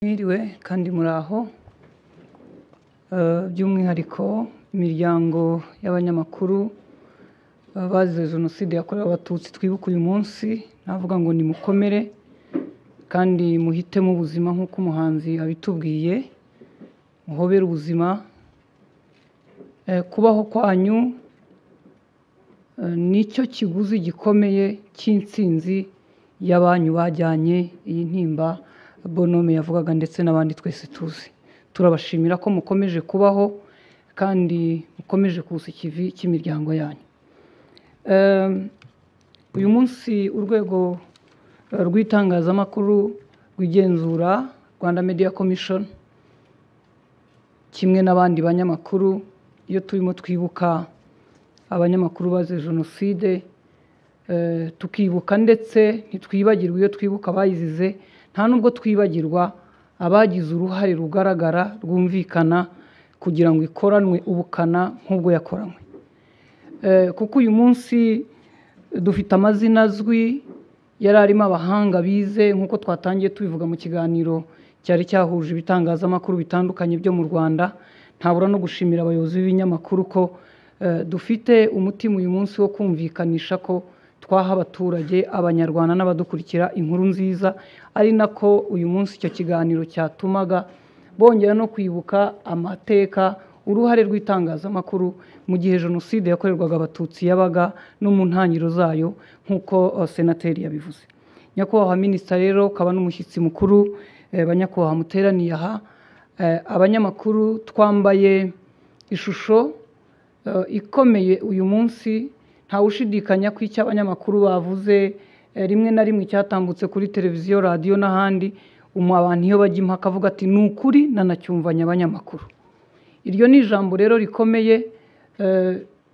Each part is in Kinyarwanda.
Mwiriwe kandi muraho by'umwihariko imiryango y'abanyamakuru bazize Jenoside yakorewe Abatutsi twibuka uyu munsi, navuga ngo ni mukomere kandi muhitemo ubuzima nk'uko umuhanzi abitubwiye, muhobere ubuzima. Kubaho kwanyu nicyo kiguzi gikomeye cy'intsinzi y'abanyu bajyanye iyi ntimba Bonhomme yavugaga ndetse n'abandi twese tuzi. Turabashimira ko mukomeje kubaho kandi mukomeje kusa ikivi cy'imiryango yanyu. Uyu munsi urwego rw'itangazamakuru rw'igenzura Rwanda Media Commission kimwe n'abandi banyamakuru, iyo turimo twibuka abanyamakuru bazize Jenoside, tukibuka ndetse ntitwibagirwa iyo twibuka abayizize, nta nubwo twibagirwa abagize uruhare rugaragara rwumvikana kugira ngo ikoranwe ubukana nk'ubwo yakoranywe. Kuko uyu munsi dufite amazina azwi yari arimo abahanga bize, nk'uko twatangiye tubivuga mu kiganiro cyari cyahuje ibitangazamakuru bitandukanye byo mu Rwanda. Ntabura no gushimira abayobozi b'ibinyamakuru ko dufite umutima uyu munsi wo kumvikanisha ko twaha abaturage, abanyarwanda n'abadukurikira inkuru nziza, ari nako uyu munsi icyo kiganiro cyatumaga bongera no kwibuka amateka, uruhare rw'itangazamakuru mu gihe Jenoside yakorerwaga Abatutsi yabaga no mu ntangiriro zayo nk'uko senateri yabivuze. Nyakubahwa Minisita rero ukaba n'umushyitsi mukuru, banyakubahwa muteraniye aha, abanyamakuru twambaye ishusho ikomeye uyu munsi. Nta ushidikanya ko icyo abanyamakuru bavuze rimwe na rimwe cyatambutse kuri televiziyo, radiyo n'ahandi, abantu iyo bajya impaka avuga ati ni ukuri nanacyumvanye abanyamakuru. Iryo ni ijambo rero rikomeye,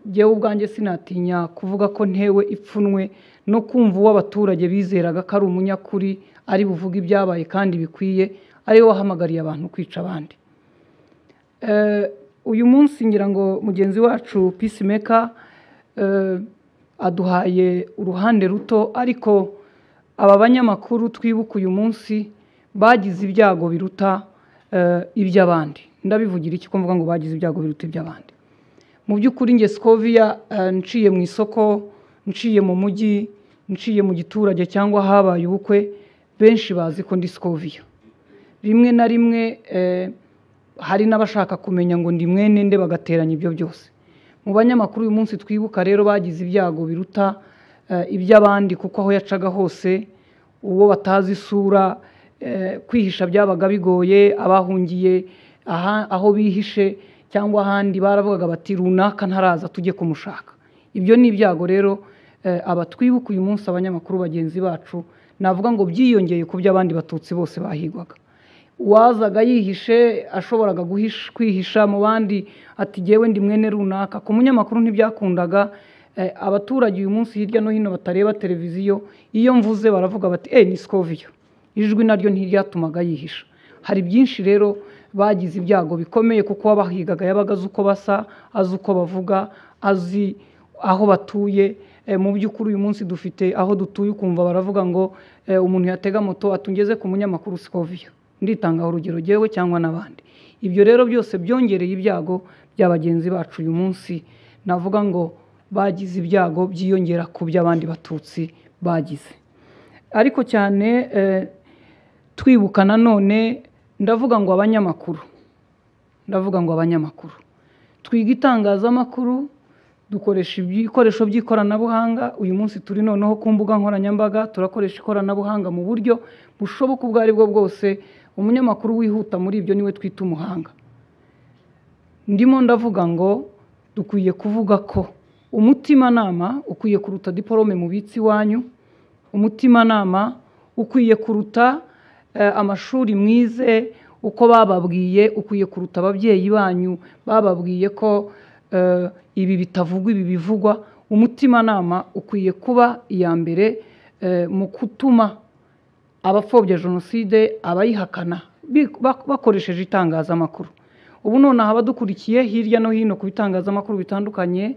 jyewe ubwanjye sinatinya kuvuga ko ntewe ipfunwe no kumva uwo abaturage bizeraga ko ari umunyakuri, ari buvuga ibyabaye kandi bikwiye, ari we wahamagariye abantu kwica abandi. Uyu munsi ngira ngo mugenzi wacu Peacemaker aduhaye uruhande ruto, ariko aba banyamakuru twibuka uyu munsi bagize ibyago biruta iby'abandi. Ndabivugira iki ko mvuga ngo bagize ibyago biruta iby'abandi? Mu by'ukuri nge Scovia, nciye mu isoko, nciye mu mujyi, nciye mu giturage cyangwa habaye ubukwe, benshi bazi ko ndi Scovia. Rimwe na rimwe hari n'abashaka kumenya ngo ndi mwene nde bagateranya ibyo byose. Mu banyamakuru uyu munsi twibuka rero bagize ibyago biruta iby'abandi, kuko aho yacaga hose uwo batazi isura, kwihisha byabaga bigoye. Abahungiye aho bihishe cyangwa ahandi baravugaga bati runaka ntaraza tujye kumushaka. Ibyo ni ibyago rero aba twibuka uyu munsi abanyamakuru bagenzi bacu, navuga ngo byiyongeye ku by'abandi Batutsi bose bahigwaga. Uwazaga yihishe ashoboraga kwihisha mu bandi ati jyewe ndi mwene runaka. Ku munyamakuru ntibyakundaga. Abaturage uyu munsi hirya no hino batareba televiziyo, iyo mvuze baravuga bati ni Scovia. Ijwi naryo ntiryatumaga yihisha. Hari byinshi rero bagize ibyago bikomeye, kuko wabahigaga yabaga azi uko basa, azi uko bavuga, azi aho batuye. Mu by'ukuri uyu munsi dufite aho dutuye ukumva baravuga ngo umuntu yatega moto atungeze ku munyamakuru Scovia. Nditangaho urugero jyewe cyangwa n'abandi. Ibyo rero byose byongereye ibyago bya bagenzi bacu uyu munsi, navuga ngo bagize ibyago byiyongera ku by'abandi Batutsi bagize. Ariko cyane twibuka nanone, ndavuga ngo abanyamakuru twiga itangazamakuru, dukoresha ibikoresho by'ikoranabuhanga. Uyu munsi turi noneho ku mbuga nkoranyambaga, turakoresha ikoranabuhanga mu buryo bushoboka ubwo ari bwo bwose. Umunyamakuru wihuta muri ibyo niwe twita umuhanga. Ndimo ndavuga ngo dukwiye kuvuga ko umutimanama ukwiye kuruta diplome mubitsi wanyu, umutimanama ukwiye kuruta amashuri mwize uko bababwiye, ukwiye kuruta ababyeyi banyu bababwiye ko ibi bitavugwa ibi bivugwa. Umutimanama ukwiye kuba iya mbere mu gutuma abapfobya Jenoside, abayihakana bakoresheje itangazamakuru. Ubu nonaha abadukurikiye hirya no hino ku bitangazamakuru bitandukanye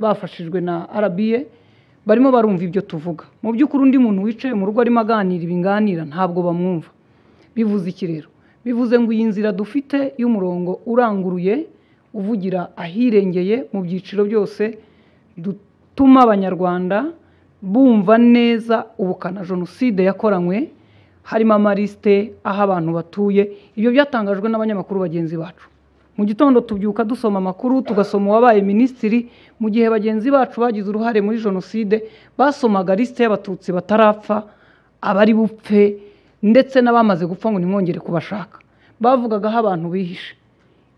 bafashijwe na RBA barimo barumva ibyo tuvuga. Mu by'ukuri undi muntu wicaye mu rugo arimo aganira ibinganira ntabwo bamwumva. bivuze iki rero? Bivuze ngo iyi nzira dufite y'umurongo uranguruye uvugira ahirengeye mu byiciro byose dutuma abanyarwanda bumva neza ubukana jenoside yakoranywe, harimo amalisite aho abantu batuye. Ibyo byatangajwe n'abanyamakuru bagenzi bacu. Mu gitondo tubyuka dusoma amakuru, tugasoma uwabaye minisitiri, mu gihe bagenzi bacu bagize uruhare muri jenoside basomaga lisite y'abatutsi batarapfa, abari bupfe ndetse n'abamaze gupfa ngo nimwongere kubashaka. Bavugagaho abantu bihishe.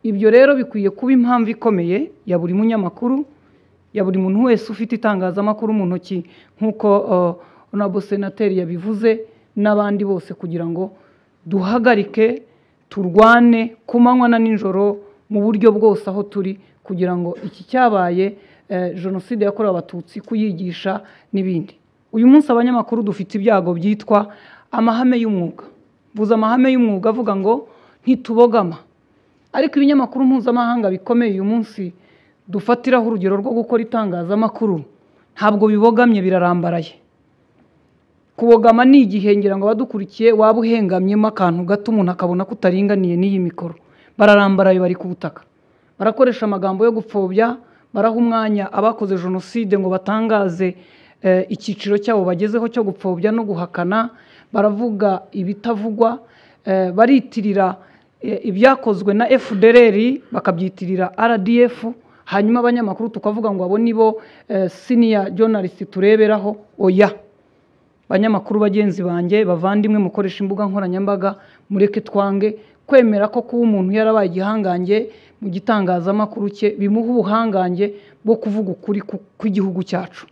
Ibyo rero bikwiye kuba impamvu ikomeye ya buri munyamakuru, ya buri muntu wese ufite itangazamakuru mu ntoki, nk'uko honorable senateri yabivuze, n'abandi bose, kugira ngo duhagarike, turwane ku manywa na nijoro mu buryo bwose aho turi, kugira ngo iki cyabaye jenoside yakorewe abatutsi kuyigisha n'ibindi. Uyu munsi abanyamakuru dufite ibyago byitwa amahame y'umwuga. Buza amahame y'umwuga avuga ngo ntitubogama, ariko ibinyamakuru mpuzamahanga bikomeye uyu munsi dufatiraho urugero rwo gukora itangazamakuru ntabwo bibogamye, birarambaraye. Kubogama ni igihe ngira ngo abadukurikiye waba uhengamyemo akantu gato umuntu akabona ko utaringaniye n'iyi mikoro. Bararambaraye, bari ku butaka, barakoresha amagambo yo gupfobya, baraha umwanya abakoze jenoside ngo batangaze icyiciro cyabo bagezeho cyo gupfobya no guhakana, baravuga ibitavugwa, baritirira ibyakozwe na FDLR bakabyitirira RDF, hanyuma abanyamakuru tukavuga ngo abo nibo senior journalist tureberaho. Oya, banyamakuru bagenzi banjye, bavandimwe mukoresha imbuga nkoranyambaga, mureke twange kwemera ko kuba umuntu yarabaye igihangange mu gitangazamakuru cye bimuha ubuhangange bwo kuvuga ukuri kw'igihugu cyacu.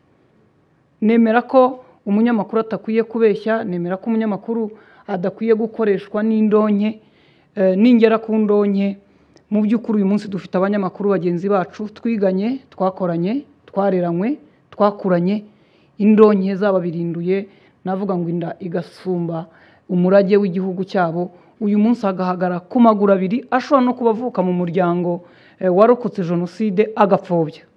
Nemera ko umunyamakuru atakwiye kubeshya, nemera ko umunyamakuru adakwiye gukoreshwa n'indonke. Ningera ku ndonke, mu by'ukuri uyu munsi dufite abanyamakuru bagenzi bacu twiganye, twakoranye, twareranywe, twakuranye, indonke zababirinduye, navuga ngo inda igasumba umurage w'igihugu cyabo. Uyu munsi agahagara ku maguru abiri, ashobora no kubavuka mu muryango warokotse jenoside agapfobya.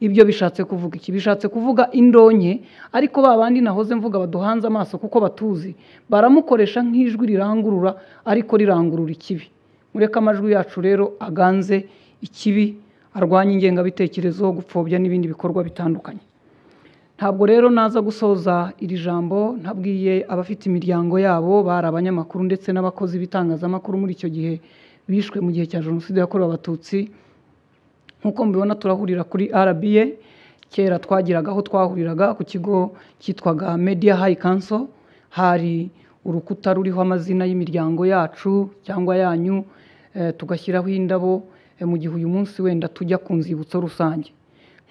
Ibyo bishatse kuvuga iki? Bishatse kuvuga indonke, ariko babandi nahoze mvuga baduhanze amaso kuko batuzi, baramukoresha nk'ijwi rirangurura, ariko rirangurura ikibi. Mureka amajwi yacu rero aganze ikibi, arwanya ingengabitekerezo, gupfobya n'ibindi bikorwa bitandukanye. Ntabwo rero naza gusoza iri jambo ntabwiye abafite imiryango yabo, bari abanyamakuru ndetse n'abakozi b'itangazamakuru muri icyo gihe bishwe mu gihe cya jenoside yakorewe abatutsi. Nkuko mbibona turahurira kuri RBA, kera twagiraga aho twahuriraga ku kigo cyitwaga Media High Council, hari urukuta ruriho amazina y'imiryango yacu cyangwa yanyu, tugashyiraho indabo mu gihe uyu munsi wenda tujya ku nzibutso rusange.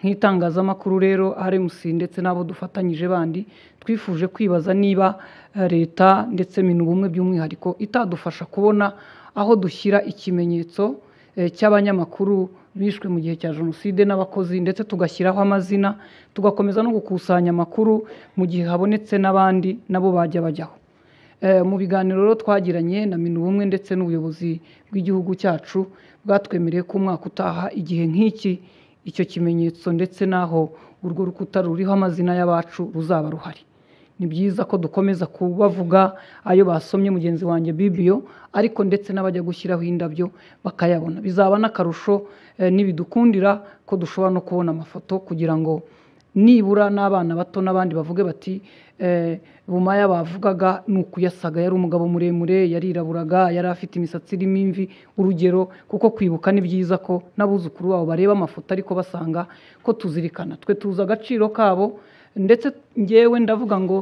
Nk'itangazamakuru rero RMC ndetse n'abo dufatanyije bandi twifuje kwibaza niba leta ndetse minubumwe by'umwihariko itadufasha kubona aho dushyira ikimenyetso cy'abanyamakuru bishwe mu gihe cya jenoside n'abakozi, ndetse tugashyiraho amazina, tugakomeza no gukusanya amakuru mu gihe habonetse n'abandi nabo bajya bajyaho. Mu biganiro rero twagiranye na minubumwe ndetse n'ubuyobozi bw'igihugu cyacu bwatwemereye ko umwaka utaha igihe nk'iki, icyo kimenyetso ndetse naho urwo rukuta ruriho amazina y'abacu ruzaba ruhari. Ni byiza ko dukomeza kubavuga ayo basomye mugenzi wanjye Bibio, ariko ndetse n'abajya gushyiraho indabyo bakayabona. Bizaba n'akarusho nibidukundira ko dushobora no kubona amafoto, kugira ngo nibura n'abana bato n'abandi bavuge bati Bumaya bavugaga nuko yasaga, yari umugabo muremure, yariraburaga, yari afite imisatsi irimo imvi. Urugero, kuko kwibuka ni byiza ko n'abuzukuru babo bareba amafoto ariko basanga ko tuzirikana, twe tuzi agaciro kabo. Ndetse ngewe ndavuga ngo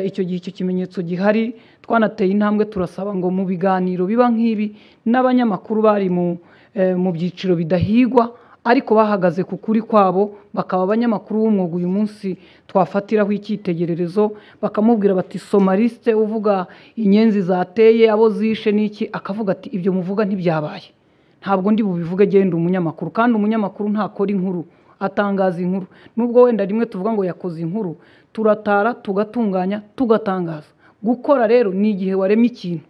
icyo gihe icyo kimenyetso gihari, twanateye intambwe turasaba ngo mu biganiro biba nk'ibi n'abanyamakuru bari mu byiciro bidahigwa ariko bahagaze ku kuri kwabo, bakaba abanyamakuru b'umwuga uyu munsi twafatiraho icyitegererezo, bakamubwira bati soma liste uvuga inyenzi zateye abo zishe n'iki, akavuga ati ibyo muvuga ntibyabaye, ntabwo ndi bubivuge, genda umunyamakuru. Kandi umunyamakuru ntakora inkuru, atangaza inkuru. Nubwo wenda rimwe tuvuga ngo yakoze inkuru, turatara tugatunganya tugatangaza. Gukora rero ni igihe waremye ikintu,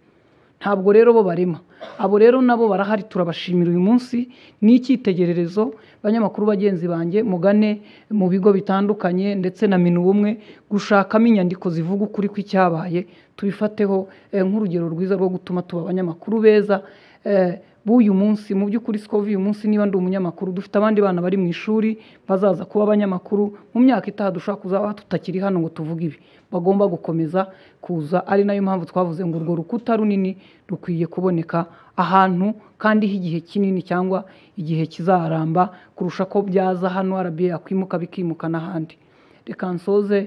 ntabwo rero bo barema. Abo rero nabo barahari, turabashimira uyu munsi. Ni icyitegererezo banyamakuru bagenzi banjye, mugane mu bigo bitandukanye ndetse na Minubumwe gushakamo inyandiko zivuga ukuri kw'icyabaye, tubifateho nk'urugero rwiza rwo gutuma tuba abanyamakuru beza b'uyu munsi. Mu by'ukuri Scovia uyu munsi niba ndi umunyamakuru, dufite abandi bana bari mu ishuri bazaza kuba abanyamakuru mu myaka itaha, dushobora kuzaba tutakiri hano ngo tuvuge ibi. Bagomba gukomeza kuza, ari nayo mpamvu twavuze ngo urwo rukuta runini rukwiye kuboneka ahantu kandi h'igihe kinini cyangwa igihe kizaramba kurusha ko byaza hano RBA yakwimuka bikimuka n'ahandi. Reka nsoze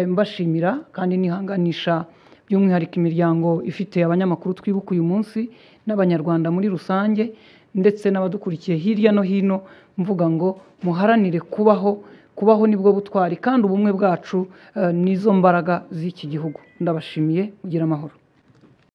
mbashimira kandi nihanganisha by'umwihariko imiryango ifite abanyamakuru twibuka uyu munsi n'abanyarwanda muri rusange ndetse n'abadukurikiye hirya no hino, mvuga ngo muharanire kubaho nibwo butwari kandi ubumwe bwacu nizo mbaraga z'iki gihugu. Ndabashimiye, mugira amahoro.